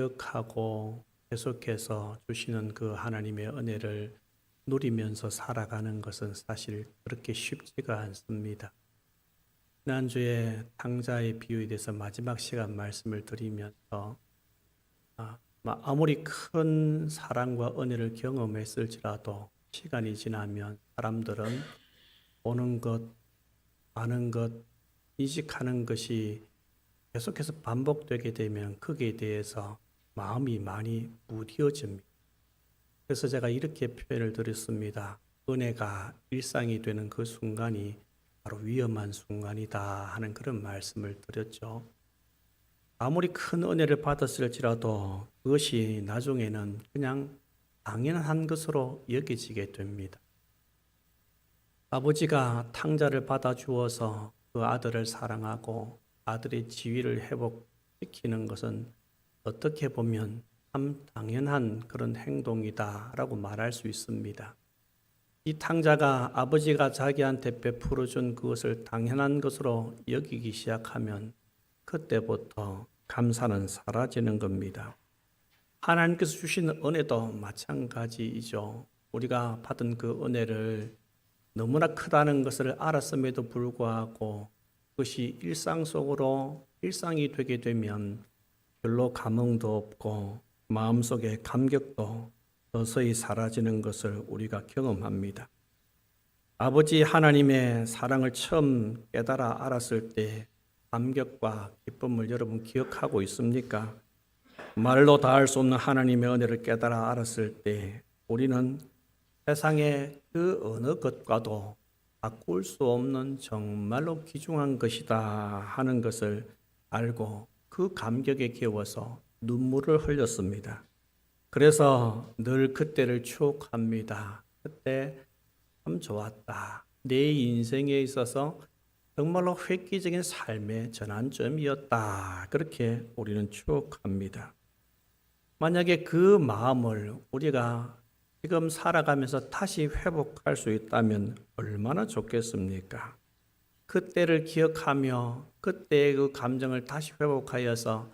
기억하고 계속해서 주시는 그 하나님의 은혜를 누리면서 살아가는 것은 사실 그렇게 쉽지가 않습니다. 지난주에 탕자의 비유에 대해서 마지막 시간 말씀을 드리면서 아무리 큰 사랑과 은혜를 경험했을지라도 시간이 지나면 사람들은 보는 것, 아는 것, 인식하는 것이 계속해서 반복되게 되면 거기에 대해서 마음이 많이 무뎌집니다. 그래서 제가 이렇게 표현을 드렸습니다. 은혜가 일상이 되는 그 순간이 바로 위험한 순간이다 하는 그런 말씀을 드렸죠. 아무리 큰 은혜를 받았을지라도 그것이 나중에는 그냥 당연한 것으로 여겨지게 됩니다. 아버지가 탕자를 받아 주어서 그 아들을 사랑하고 아들의 지위를 회복시키는 것은 어떻게 보면 참 당연한 그런 행동이다라고 말할 수 있습니다. 이 탕자가 아버지가 자기한테 베풀어 준 그것을 당연한 것으로 여기기 시작하면 그때부터 감사는 사라지는 겁니다. 하나님께서 주신 은혜도 마찬가지이죠. 우리가 받은 그 은혜를 너무나 크다는 것을 알았음에도 불구하고 그것이 일상 속으로 일상이 되게 되면 별로 감흥도 없고 마음속에 감격도 서서히 사라지는 것을 우리가 경험합니다. 아버지 하나님의 사랑을 처음 깨달아 알았을 때 감격과 기쁨을 여러분 기억하고 있습니까? 말로 다할 수 없는 하나님의 은혜를 깨달아 알았을 때 우리는 세상의 그 어느 것과도 바꿀 수 없는 정말로 귀중한 것이다 하는 것을 알고 그 감격에 겨워서 눈물을 흘렸습니다. 그래서 늘 그때를 추억합니다. 그때 참 좋았다. 내 인생에 있어서 정말로 획기적인 삶의 전환점이었다. 그렇게 우리는 추억합니다. 만약에 그 마음을 우리가 지금 살아가면서 다시 회복할 수 있다면 얼마나 좋겠습니까? 그때를 기억하며 그때의 그 감정을 다시 회복하여서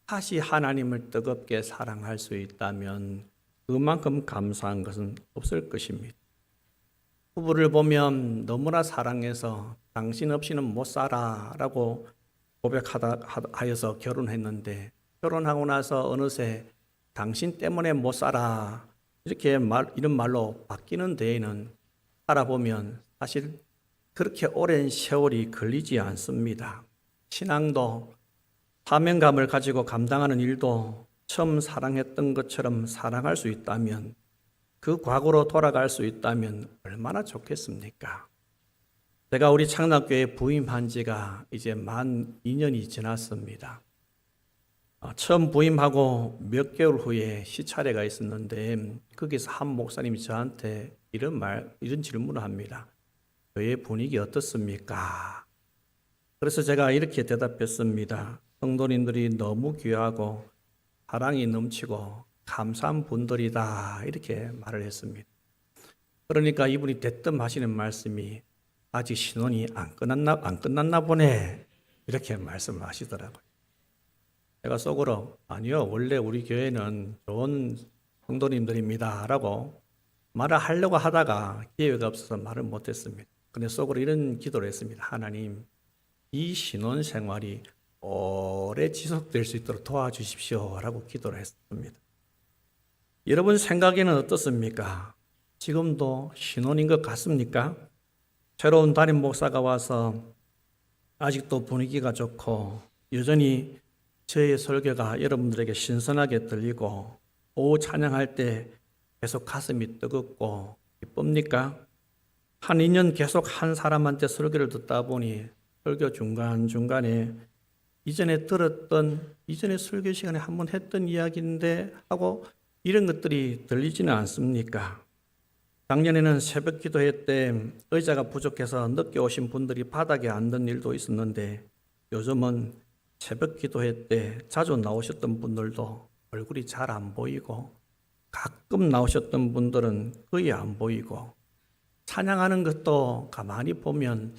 다시 하나님을 뜨겁게 사랑할 수 있다면 그만큼 감사한 것은 없을 것입니다. 부부를 보면 너무나 사랑해서 당신 없이는 못 살아 라고 고백하여서 결혼했는데 결혼하고 나서 어느새 당신 때문에 못 살아 이런 말로 바뀌는 데에는 살아보면 사실 그렇게 오랜 세월이 걸리지 않습니다. 신앙도 사명감을 가지고 감당하는 일도 처음 사랑했던 것처럼 사랑할 수 있다면 그 과거로 돌아갈 수 있다면 얼마나 좋겠습니까? 제가 우리 창락교회 부임한 지가 이제 만 2년이 지났습니다. 처음 부임하고 몇 개월 후에 시차례가 있었는데 거기서 한 목사님이 저한테 이런 질문을 합니다. 교회 분위기 어떻습니까? 그래서 제가 이렇게 대답했습니다. 성도님들이 너무 귀하고 사랑이 넘치고 감사한 분들이다 이렇게 말을 했습니다. 그러니까 이분이 대뜸 하시는 말씀이 아직 신혼이 안 끝났나 보네 이렇게 말씀하시더라고요. 제가 속으로 아니요 원래 우리 교회는 좋은 성도님들입니다 라고 말을 하려고 하다가 기회가 없어서 말을 못했습니다. 근데 속으로 이런 기도를 했습니다. 하나님 이 신혼생활이 오래 지속될 수 있도록 도와주십시오 라고 기도를 했습니다. 여러분 생각에는 어떻습니까? 지금도 신혼인 것 같습니까? 새로운 담임 목사가 와서 아직도 분위기가 좋고 여전히 저의 설교가 여러분들에게 신선하게 들리고 오후 찬양할 때 계속 가슴이 뜨겁고 기쁩니까? 한 2년 계속 한 사람한테 설교를 듣다 보니 설교 중간중간에 이전에 설교 시간에 한번 했던 이야기인데 하고 이런 것들이 들리지는 않습니까? 작년에는 새벽 기도회 때 의자가 부족해서 늦게 오신 분들이 바닥에 앉는 일도 있었는데 요즘은 새벽 기도회 때 자주 나오셨던 분들도 얼굴이 잘 안 보이고 가끔 나오셨던 분들은 거의 안 보이고 찬양하는 것도 가만히 보면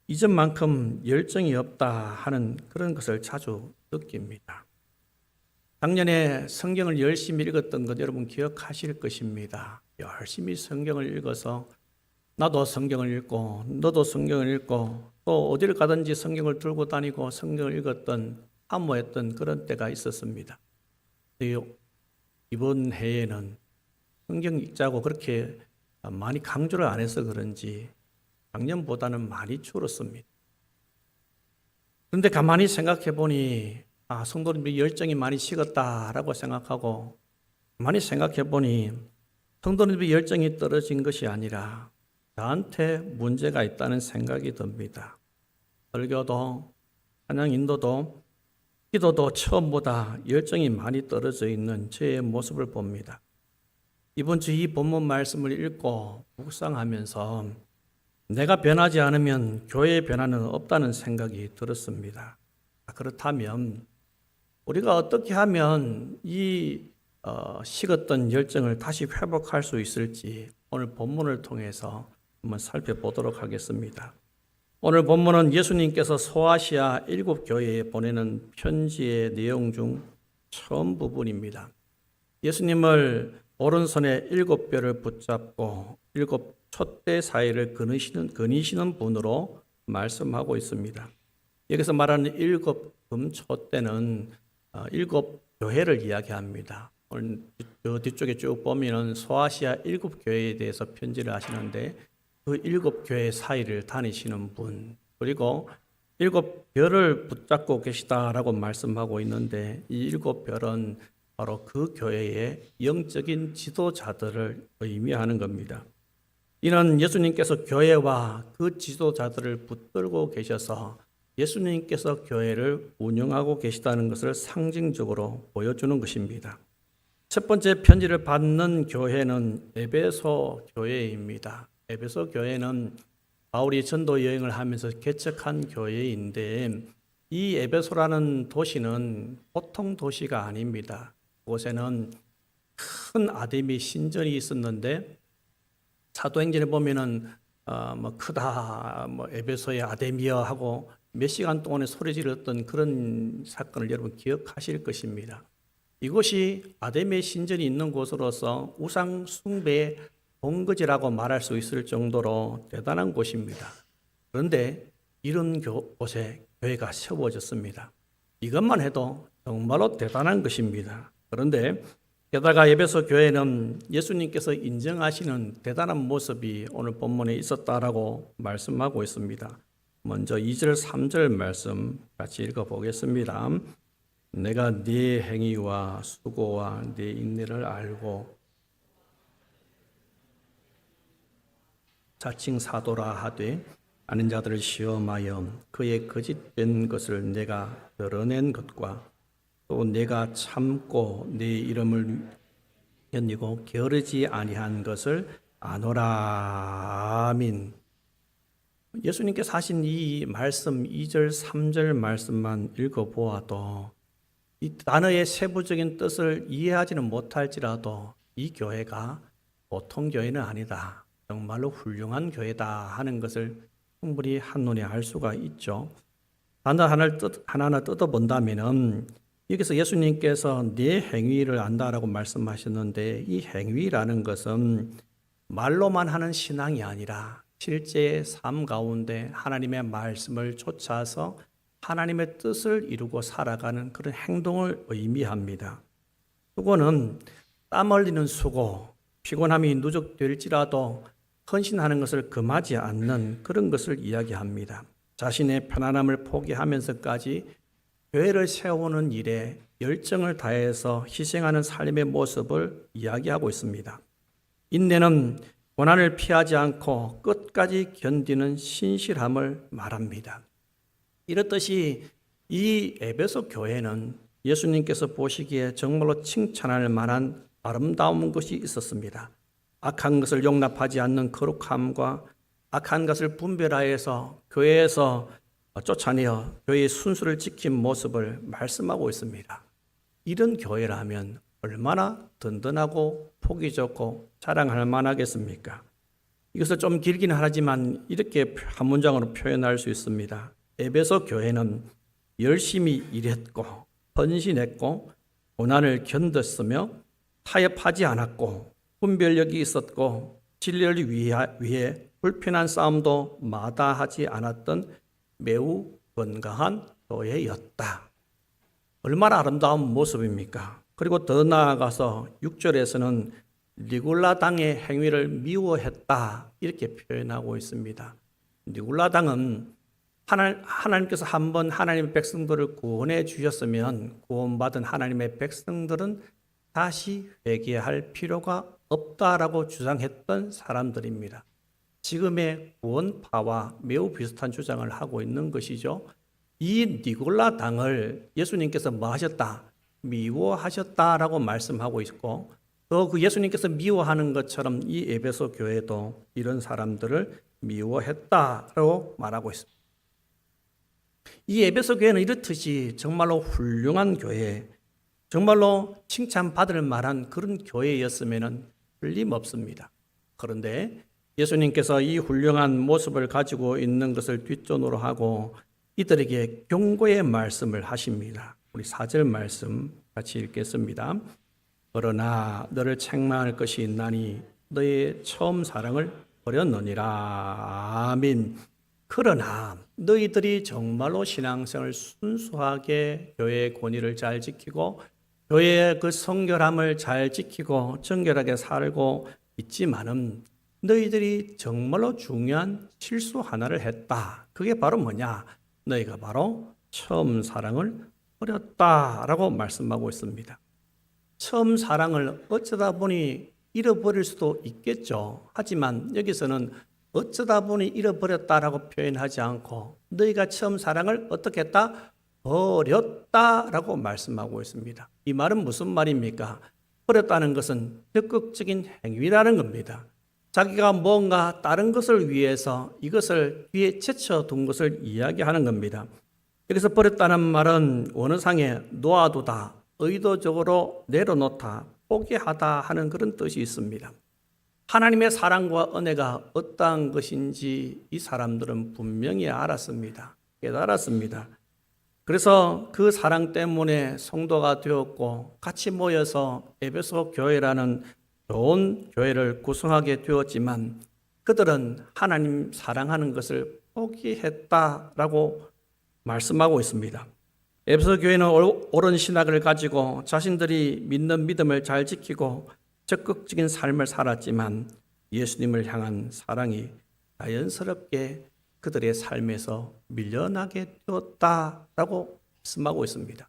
이전만큼 열정이 없다 하는 그런 것을 자주 느낍니다. 작년에 성경을 열심히 읽었던 것 여러분 기억하실 것입니다. 열심히 성경을 읽어서 나도 성경을 읽고 너도 성경을 읽고 또 어디를 가든지 성경을 들고 다니고 성경을 읽었던 사모했던 그런 때가 있었습니다. 이번 해에는 성경 읽자고 그렇게 많이 강조를 안 해서 그런지 작년보다는 많이 줄었습니다. 그런데 가만히 생각해 보니 성도님의 열정이 많이 식었다라고 생각하고 가만히 생각해 보니 성도님의 열정이 떨어진 것이 아니라 저한테 문제가 있다는 생각이 듭니다. 설교도 찬양 인도도 기도도 처음보다 열정이 많이 떨어져 있는 저의 모습을 봅니다. 이번 주 이 본문 말씀을 읽고 묵상하면서 내가 변하지 않으면 교회의 변화는 없다는 생각이 들었습니다. 그렇다면 우리가 어떻게 하면 이 식었던 열정을 다시 회복할 수 있을지 오늘 본문을 통해서 한번 살펴보도록 하겠습니다. 오늘 본문은 예수님께서 소아시아 7교회에 보내는 편지의 내용 중 처음 부분입니다. 예수님을 오른손에 7뼈를 붙잡고 7 촛대 사이를 거니시는 분으로 말씀하고 있습니다. 여기서 말하는 7 금촛대는 7 교회를 이야기합니다. 오늘 뒤쪽에 쭉 보면 소아시아 7교회에 대해서 편지를 하시는데 그 7교회 사이를 다니시는 분, 그리고 7별을 붙잡고 계시다라고 말씀하고 있는데 이 7별은 바로 그 교회의 영적인 지도자들을 의미하는 겁니다. 이는 예수님께서 교회와 그 지도자들을 붙들고 계셔서 예수님께서 교회를 운영하고 계시다는 것을 상징적으로 보여주는 것입니다. 첫 번째 편지를 받는 교회는 에베소 교회입니다. 에베소 교회는 바울이 전도 여행을 하면서 개척한 교회인데 이 에베소라는 도시는 보통 도시가 아닙니다. 그곳에는 큰 아데미 신전이 있었는데 사도행전에 보면은 크다 에베소의 아데미여 하고 몇 시간 동안에 소리 질렀던 그런 사건을 여러분 기억하실 것입니다. 이곳이 아데미 신전이 있는 곳으로서 우상 숭배의 본거지라고 말할 수 있을 정도로 대단한 곳입니다. 그런데 이런 곳에 교회가 세워졌습니다. 이것만 해도 정말로 대단한 것입니다. 그런데 게다가 에베소 교회는 예수님께서 인정하시는 대단한 모습이 오늘 본문에 있었다라고 말씀하고 있습니다. 먼저 2절 3절 말씀 같이 읽어보겠습니다. 내가 네 행위와 수고와 네 인내를 알고 자칭 사도라 하되 아는 자들을 시험하여 그의 거짓된 것을 내가 드러낸 것과 또 내가 참고 네 이름을 견디고 게으르지 아니한 것을 아노라. 아멘. 예수님께서 하신 이 말씀 2절 3절 말씀만 읽어보아도 이 단어의 세부적인 뜻을 이해하지는 못할지라도 이 교회가 보통 교회는 아니다. 정말로 훌륭한 교회다 하는 것을 충분히 한눈에 알 수가 있죠. 단어 하나하나 뜯어본다면 여기서 예수님께서 네 행위를 안다라고 말씀하셨는데 이 행위라는 것은 말로만 하는 신앙이 아니라 실제 삶 가운데 하나님의 말씀을 쫓아서 하나님의 뜻을 이루고 살아가는 그런 행동을 의미합니다. 수고는 땀 흘리는 수고, 피곤함이 누적될지라도 헌신하는 것을 금하지 않는 그런 것을 이야기합니다. 자신의 편안함을 포기하면서까지 교회를 세우는 일에 열정을 다해서 희생하는 삶의 모습을 이야기하고 있습니다. 인내는 고난을 피하지 않고 끝까지 견디는 신실함을 말합니다. 이렇듯이 이 에베소 교회는 예수님께서 보시기에 정말로 칭찬할 만한 아름다운 것이 있었습니다. 악한 것을 용납하지 않는 거룩함과 악한 것을 분별하여서 교회에서 쫓아내어 교회의 순수를 지킨 모습을 말씀하고 있습니다. 이런 교회라면 얼마나 든든하고 보기 좋고 자랑할 만하겠습니까? 이것을 좀 길긴 하지만 이렇게 한 문장으로 표현할 수 있습니다. 에베소 교회는 열심히 일했고 헌신했고 고난을 견뎠으며 타협하지 않았고 분별력이 있었고 진리를 위해 불편한 싸움도 마다하지 않았던 매우 건강한 교회였다. 얼마나 아름다운 모습입니까? 그리고 더 나아가서 6절에서는 니굴라 당의 행위를 미워했다 이렇게 표현하고 있습니다. 니굴라 당은 하나님께서 한번 하나님의 백성들을 구원해 주셨으면 구원받은 하나님의 백성들은 다시 회개할 필요가 없다라고 주장했던 사람들입니다. 지금의 구원파와 매우 비슷한 주장을 하고 있는 것이죠. 이 니골라 당을 예수님께서 뭐 하셨다? 미워하셨다라고 말씀하고 있고 또 그 예수님께서 미워하는 것처럼 이 에베소 교회도 이런 사람들을 미워했다라고 말하고 있습니다. 이 에베소 교회는 이렇듯이 정말로 훌륭한 교회, 정말로 칭찬받을 만한 그런 교회였으면 틀림없습니다. 그런데 예수님께서 이 훌륭한 모습을 가지고 있는 것을 뒷전으로 하고 이들에게 경고의 말씀을 하십니다. 우리 4절 말씀 같이 읽겠습니다. 그러나 너를 책망할 것이 있나니 너의 처음 사랑을 버렸느니라. 아멘. 그러나 너희들이 정말로 신앙생활을 순수하게 교회의 권위를 잘 지키고 교회의 그 성결함을 잘 지키고 정결하게 살고 있지만은 너희들이 정말로 중요한 실수 하나를 했다. 그게 바로 뭐냐? 너희가 바로 처음 사랑을 버렸다라고 말씀하고 있습니다. 처음 사랑을 어쩌다 보니 잃어버릴 수도 있겠죠. 하지만 여기서는 어쩌다 보니 잃어버렸다라고 표현하지 않고 너희가 처음 사랑을 어떻게 했다? 버렸다라고 말씀하고 있습니다. 이 말은 무슨 말입니까? 버렸다는 것은 적극적인 행위라는 겁니다. 자기가 뭔가 다른 것을 위해서 이것을 뒤에 제쳐둔 것을 이야기하는 겁니다. 여기서 버렸다는 말은 원어상에 놓아두다, 의도적으로 내려놓다, 포기하다 하는 그런 뜻이 있습니다. 하나님의 사랑과 은혜가 어떠한 것인지 이 사람들은 분명히 알았습니다. 깨달았습니다. 그래서 그 사랑 때문에 성도가 되었고 같이 모여서 에베소 교회라는 좋은 교회를 구성하게 되었지만 그들은 하나님 사랑하는 것을 포기했다라고 말씀하고 있습니다. 에베소 교회는 옳은 신학을 가지고 자신들이 믿는 믿음을 잘 지키고 적극적인 삶을 살았지만 예수님을 향한 사랑이 자연스럽게 그들의 삶에서 밀려나게 되었다라고 말씀하고 있습니다.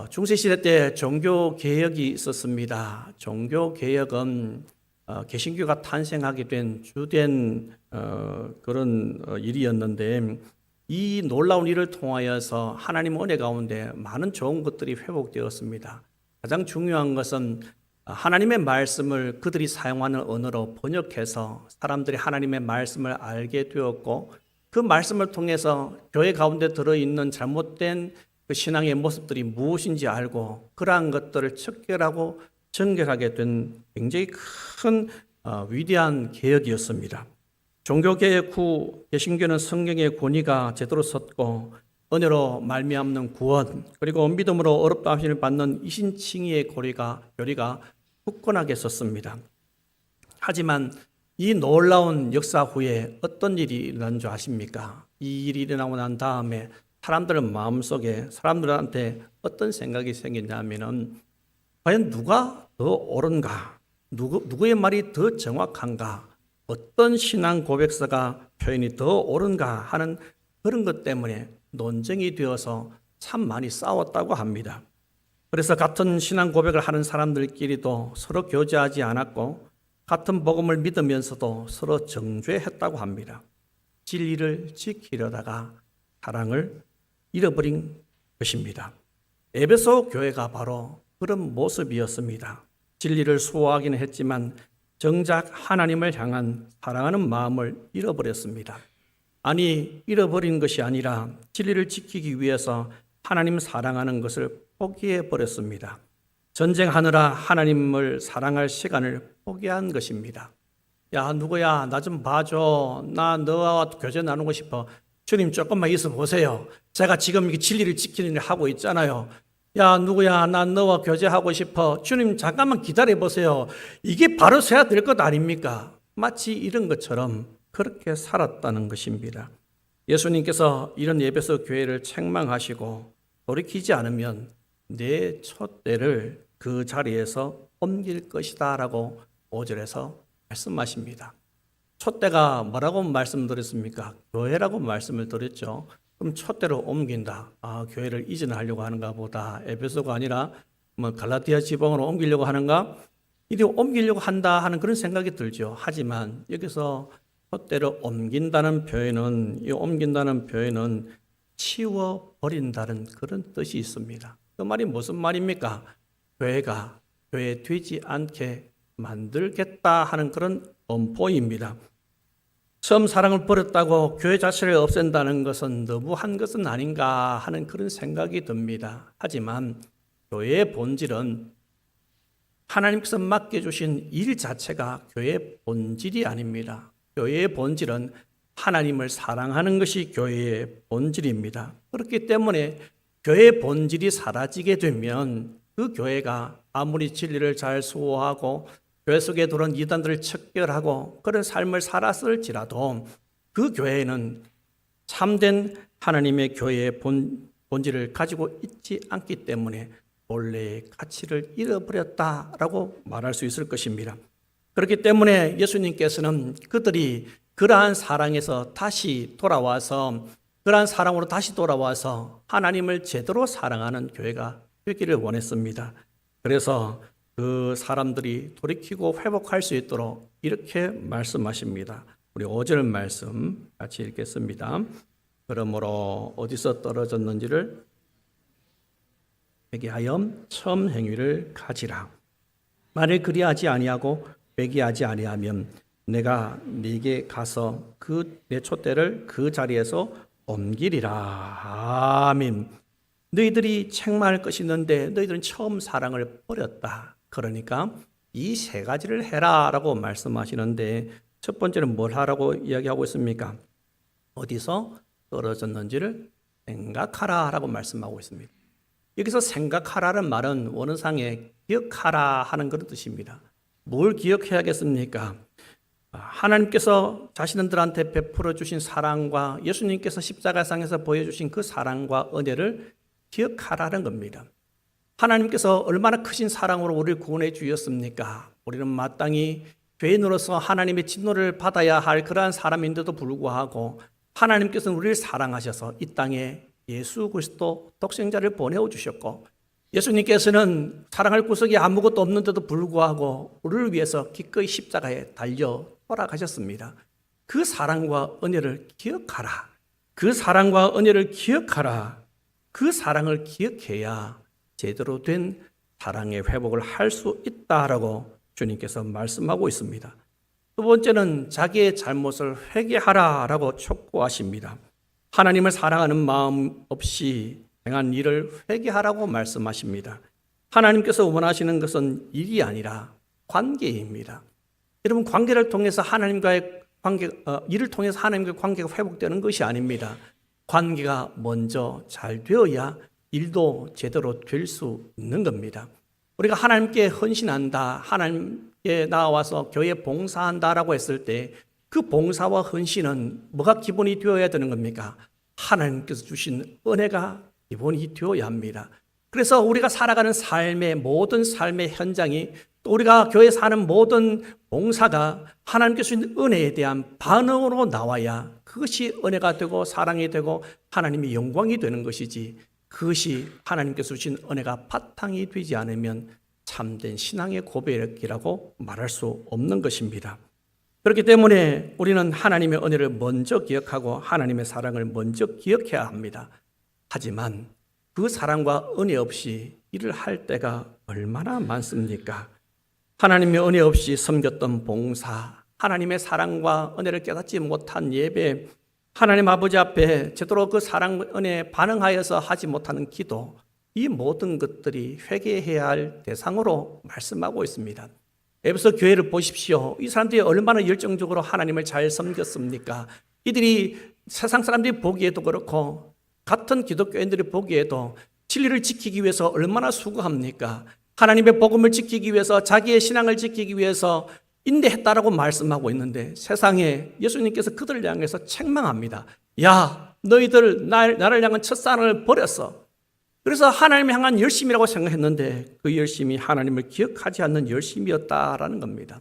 중세시대 때 종교개혁이 있었습니다. 종교개혁은 개신교가 탄생하게 된 주된 그런 일이었는데 이 놀라운 일을 통하여서 하나님 은혜 가운데 많은 좋은 것들이 회복되었습니다. 가장 중요한 것은 하나님의 말씀을 그들이 사용하는 언어로 번역해서 사람들이 하나님의 말씀을 알게 되었고 그 말씀을 통해서 교회 가운데 들어있는 잘못된 그 신앙의 모습들이 무엇인지 알고 그러한 것들을 척결하고 정결하게 된 굉장히 큰 위대한 개혁이었습니다. 종교개혁 후 개신교는 성경의 권위가 제대로 섰고 은혜로 말미암는 구원 그리고 믿음으로 어렵다 하심을 받는 이신칭의의 교리가 굳건하게 섰습니다. 하지만 이 놀라운 역사 후에 어떤 일이 일어난 줄 아십니까? 이 일이 일어나고 난 다음에 사람들 마음속에 사람들한테 어떤 생각이 생기냐면은 과연 누가 더 옳은가? 누구의 말이 더 정확한가? 어떤 신앙 고백서가 표현이 더 옳은가 하는 그런 것 때문에 논쟁이 되어서 참 많이 싸웠다고 합니다. 그래서 같은 신앙 고백을 하는 사람들끼리도 서로 교제하지 않았고 같은 복음을 믿으면서도 서로 정죄했다고 합니다. 진리를 지키려다가 사랑을 잃어버린 것입니다. 에베소 교회가 바로 그런 모습이었습니다. 진리를 수호하기는 했지만 정작 하나님을 향한 사랑하는 마음을 잃어버렸습니다. 아니, 잃어버린 것이 아니라 진리를 지키기 위해서 하나님 사랑하는 것을 포기해버렸습니다. 전쟁하느라 하나님을 사랑할 시간을 포기한 것입니다. 야, 누구야, 나 좀 봐줘. 나 너와 교제 나누고 싶어. 주님 조금만 있어 보세요. 제가 지금 진리를 지키는 일 하고 있잖아요. 야, 누구야, 난 너와 교제하고 싶어. 주님, 잠깐만 기다려 보세요. 이게 바로 서야 될 것 아닙니까? 마치 이런 것처럼 그렇게 살았다는 것입니다. 예수님께서 이런 에베소 교회를 책망하시고 돌이키지 않으면 내 촛대를 그 자리에서 옮길 것이다 라고 5절에서 말씀하십니다. 촛대가 뭐라고 말씀드렸습니까? 교회라고 말씀을 드렸죠. 그럼 촛대로 옮긴다. 교회를 이전하려고 하는가 보다. 에베소가 아니라 갈라디아 지방으로 옮기려고 하는가? 이리 옮기려고 한다 하는 그런 생각이 들죠. 하지만 여기서 촛대를 옮긴다는 표현은, 이 옮긴다는 표현은 치워버린다는 그런 뜻이 있습니다. 그 말이 무슨 말입니까? 교회가 교회 되지 않게 만들겠다 하는 그런 엄포입니다. 처음 사랑을 버렸다고 교회 자체를 없앤다는 것은 너무한 것은 아닌가 하는 그런 생각이 듭니다. 하지만 교회의 본질은 하나님께서 맡겨주신 일 자체가 교회의 본질이 아닙니다. 교회의 본질은 하나님을 사랑하는 것이 교회의 본질입니다. 그렇기 때문에 교회의 본질이 사라지게 되면 그 교회가 아무리 진리를 잘 수호하고 교회 속에 들어온 이단들을 척결하고 그런 삶을 살았을지라도 그 교회는 참된 하나님의 교회의 본질을 가지고 있지 않기 때문에 본래의 가치를 잃어버렸다라고 말할 수 있을 것입니다. 그렇기 때문에 예수님께서는 그들이 그러한 사랑에서 다시 돌아와서 그러한 사랑으로 다시 돌아와서 하나님을 제대로 사랑하는 교회가 되기를 원했습니다. 그래서 그 사람들이 돌이키고 회복할 수 있도록 이렇게 말씀하십니다. 우리 5절 말씀 같이 읽겠습니다. 그러므로 어디서 떨어졌는지를 회개하여 처음 행위를 가지라. 만일 그리하지 아니하고 회개하지 아니하면 내가 네게 가서 내 촛대를 그 자리에서 옮기리라. 아멘. 너희들이 책망할 것이 있는데 너희들은 처음 사랑을 버렸다. 그러니까 이 세 가지를 해라 라고 말씀하시는데 첫 번째는 뭘 하라고 이야기하고 있습니까? 어디서 떨어졌는지를 생각하라 라고 말씀하고 있습니다. 여기서 생각하라는 말은 원어상에 기억하라 하는 그런 뜻입니다. 뭘 기억해야겠습니까? 하나님께서 자신들한테 베풀어 주신 사랑과 예수님께서 십자가상에서 보여주신 그 사랑과 은혜를 기억하라는 겁니다. 하나님께서 얼마나 크신 사랑으로 우리를 구원해 주셨습니까? 우리는 마땅히 죄인으로서 하나님의 진노를 받아야 할 그러한 사람인데도 불구하고 하나님께서는 우리를 사랑하셔서 이 땅에 예수 그리스도 독생자를 보내어 주셨고 예수님께서는 사랑할 구석이 아무것도 없는데도 불구하고 우리를 위해서 기꺼이 십자가에 달려 돌아가셨습니다. 그 사랑과 은혜를 기억하라. 그 사랑과 은혜를 기억하라. 그 사랑을 기억해야 제대로 된 사랑의 회복을 할 수 있다라고 주님께서 말씀하고 있습니다. 두 번째는 자기의 잘못을 회개하라라고 촉구하십니다. 하나님을 사랑하는 마음 없이 행한 일을 회개하라고 말씀하십니다. 하나님께서 원하시는 것은 일이 아니라 관계입니다. 여러분, 관계를 통해서 일을 통해서 하나님과의 관계가 회복되는 것이 아닙니다. 관계가 먼저 잘 되어야 일도 제대로 될 수 있는 겁니다. 우리가 하나님께 헌신한다, 하나님께 나와서 교회 봉사한다라고 했을 때 그 봉사와 헌신은 뭐가 기본이 되어야 되는 겁니까? 하나님께서 주신 은혜가 기본이 되어야 합니다. 그래서 우리가 살아가는 모든 삶의 현장이 또 우리가 교회에 사는 모든 봉사가 하나님께서 주신 은혜에 대한 반응으로 나와야 그것이 은혜가 되고 사랑이 되고 하나님의 영광이 되는 것이지, 그것이 하나님께서 주신 은혜가 바탕이 되지 않으면 참된 신앙의 고백이라고 말할 수 없는 것입니다. 그렇기 때문에 우리는 하나님의 은혜를 먼저 기억하고 하나님의 사랑을 먼저 기억해야 합니다. 하지만 그 사랑과 은혜 없이 일을 할 때가 얼마나 많습니까? 하나님의 은혜 없이 섬겼던 봉사, 하나님의 사랑과 은혜를 깨닫지 못한 예배, 하나님 아버지 앞에 제대로 그 사랑 은혜에 반응하여서 하지 못하는 기도, 이 모든 것들이 회개해야 할 대상으로 말씀하고 있습니다. 에베소 교회를 보십시오. 이 사람들이 얼마나 열정적으로 하나님을 잘 섬겼습니까? 이들이 세상 사람들이 보기에도 그렇고 같은 기독교인들이 보기에도 진리를 지키기 위해서 얼마나 수고합니까? 하나님의 복음을 지키기 위해서, 자기의 신앙을 지키기 위해서 인내했다라고 말씀하고 있는데 세상에 예수님께서 그들을 향해서 책망합니다. 야, 너희들 나를 향한 첫사랑을 버렸어. 그래서 하나님을 향한 열심이라고 생각했는데 그 열심이 하나님을 기억하지 않는 열심이었다라는 겁니다.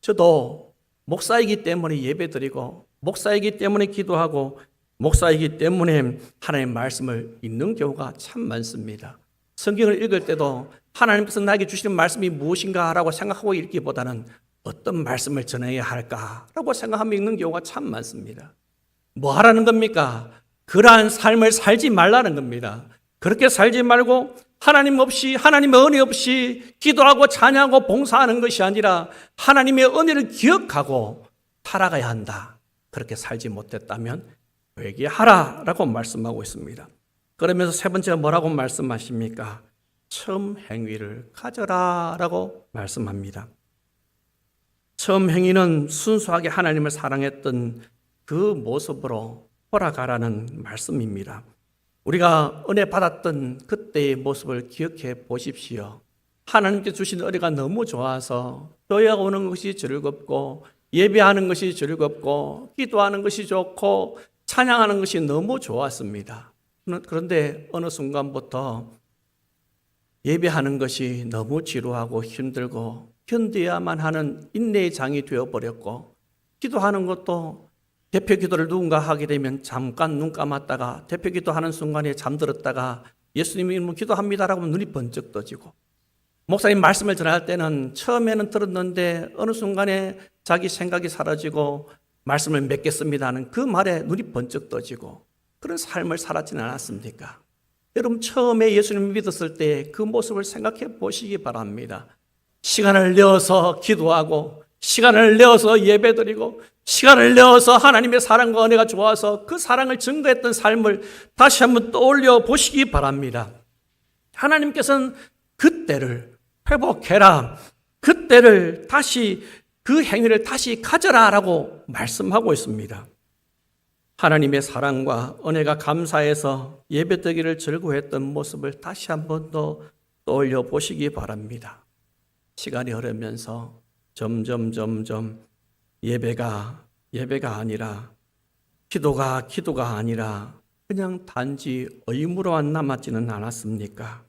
저도 목사이기 때문에 예배드리고, 목사이기 때문에 기도하고, 목사이기 때문에 하나님의 말씀을 읽는 경우가 참 많습니다. 성경을 읽을 때도 하나님께서 나에게 주시는 말씀이 무엇인가라고 생각하고 읽기보다는 어떤 말씀을 전해야 할까라고 생각하며 읽는 경우가 참 많습니다. 뭐 하라는 겁니까? 그러한 삶을 살지 말라는 겁니다. 그렇게 살지 말고 하나님 없이, 하나님의 은혜 없이 기도하고 찬양하고 봉사하는 것이 아니라 하나님의 은혜를 기억하고 살아가야 한다. 그렇게 살지 못했다면 회개하라라고 말씀하고 있습니다. 그러면서 세 번째가 뭐라고 말씀하십니까? 처음 행위를 가져라라고 말씀합니다. 처음 행위는 순수하게 하나님을 사랑했던 그 모습으로 돌아가라는 말씀입니다. 우리가 은혜 받았던 그때의 모습을 기억해 보십시오. 하나님께 주신 은혜가 너무 좋아서 교회 오는 것이 즐겁고, 예배하는 것이 즐겁고, 기도하는 것이 좋고, 찬양하는 것이 너무 좋았습니다. 그런데 어느 순간부터 예배하는 것이 너무 지루하고 힘들고 견뎌야만 하는 인내의 장이 되어버렸고, 기도하는 것도 대표 기도를 누군가 하게 되면 잠깐 눈 감았다가 대표 기도하는 순간에 잠들었다가 예수님이 이름으로 기도합니다라고 하면 눈이 번쩍 떠지고, 목사님 말씀을 전할 때는 처음에는 들었는데 어느 순간에 자기 생각이 사라지고 말씀을 맺겠습니다 하는 그 말에 눈이 번쩍 떠지고, 그런 삶을 살았지는 않았습니까? 여러분, 처음에 예수님을 믿었을 때 그 모습을 생각해 보시기 바랍니다. 시간을 내어서 기도하고, 시간을 내어서 예배드리고, 시간을 내어서 하나님의 사랑과 은혜가 좋아서 그 사랑을 증거했던 삶을 다시 한번 떠올려 보시기 바랍니다. 하나님께서는 그때를 회복해라, 그때를 다시, 그 행위를 다시 가져라라고 말씀하고 있습니다. 하나님의 사랑과 은혜가 감사해서 예배드리기를 즐거워했던 모습을 다시 한번 더 떠올려 보시기 바랍니다. 시간이 흐르면서 점점 예배가 아니라, 기도가 아니라 그냥 단지 의무로만 남았지는 않았습니까?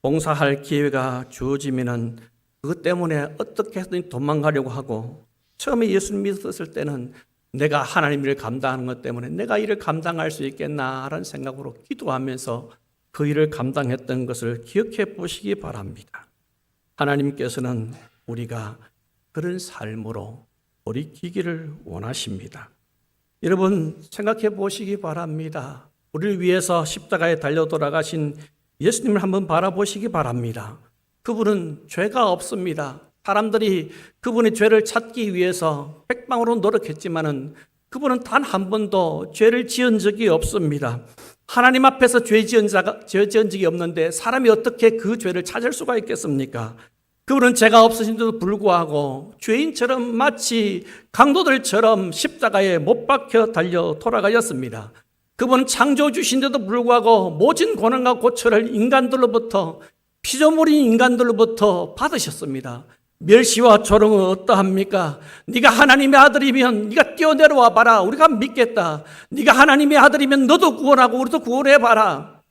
봉사할 기회가 주어지면은 그것 때문에 어떻게든 도망가려고 하고, 처음에 예수님 믿었을 때는 내가 하나님 일을 감당하는 것 때문에 내가 이를 감당할 수 있겠나라는 생각으로 기도하면서 그 일을 감당했던 것을 기억해 보시기 바랍니다. 하나님께서는 우리가 그런 삶으로 돌이키기를 원하십니다. 여러분, 생각해 보시기 바랍니다. 우리를 위해서 십자가에 달려 돌아가신 예수님을 한번 바라보시기 바랍니다. 그분은 죄가 없습니다. 사람들이 그분의 죄를 찾기 위해서 백방으로 노력했지만은 그분은 단 한 번도 죄를 지은 적이 없습니다. 하나님 앞에서 죄 지은 적이 없는데 사람이 어떻게 그 죄를 찾을 수가 있겠습니까? 그분은 죄가 없으신데도 불구하고 죄인처럼, 마치 강도들처럼 십자가에 못 박혀 달려 돌아가셨습니다. 그분은 창조주신데도 불구하고 모진 고난과 고초를 인간들로부터, 피조물인 인간들로부터 받으셨습니다. 멸시와 조롱은 어떠합니까? 네가 하나님의 아들이면 네가 뛰어내려와 봐라, 우리가 믿겠다. 네가 하나님의 아들이면 너도 구원하고 우리도 구원해 봐라.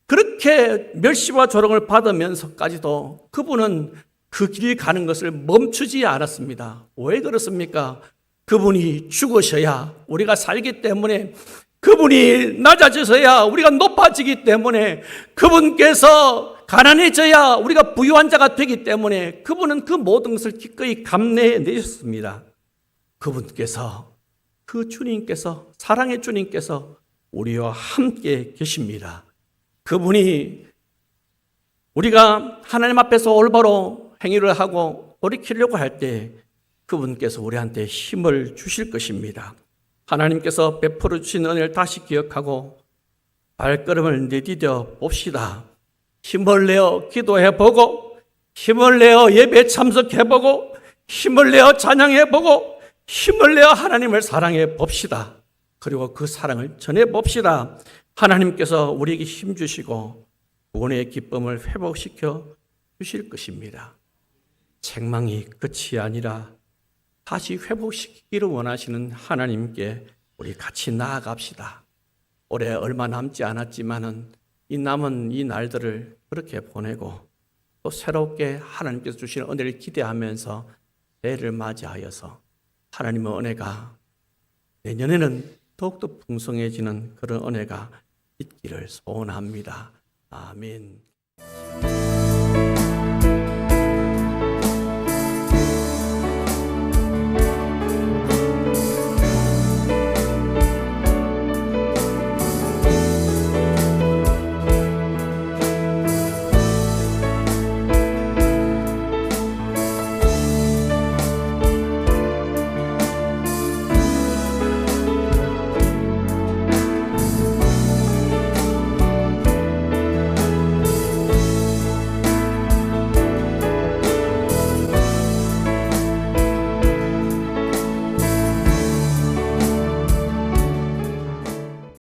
그렇게 멸시와 조롱을 받으면서까지도 그분은 그 길을 가는 것을 멈추지 않았습니다. 왜 그렇습니까? 그분이 죽으셔야 우리가 살기 때문에, 그분이 낮아져서야 우리가 높아지기 때문에, 그분께서 가난해져야 우리가 부유한 자가 되기 때문에 그분은 그 모든 것을 기꺼이 감내해 내셨습니다. 그분께서, 그 주님께서, 사랑의 주님께서 우리와 함께 계십니다. 그분이 우리가 하나님 앞에서 올바로 행위를 하고 돌이키려고 할 때 그분께서 우리한테 힘을 주실 것입니다. 하나님께서 베풀어 주신 은혜를 다시 기억하고 발걸음을 내디뎌 봅시다. 힘을 내어 기도해보고, 힘을 내어 예배에 참석해보고, 힘을 내어 찬양해보고, 힘을 내어 하나님을 사랑해 봅시다. 그리고 그 사랑을 전해 봅시다. 하나님께서 우리에게 힘 주시고 구원의 기쁨을 회복시켜 주실 것입니다. 책망이 끝이 아니라 다시 회복시키기를 원하시는 하나님께 우리 같이 나아갑시다. 올해 얼마 남지 않았지만은 이 남은 이 날들을 그렇게 보내고 또 새롭게 하나님께서 주시는 은혜를 기대하면서 새해를 맞이하여서 하나님의 은혜가 내년에는 더욱더 풍성해지는 그런 은혜가 있기를 소원합니다. 아멘.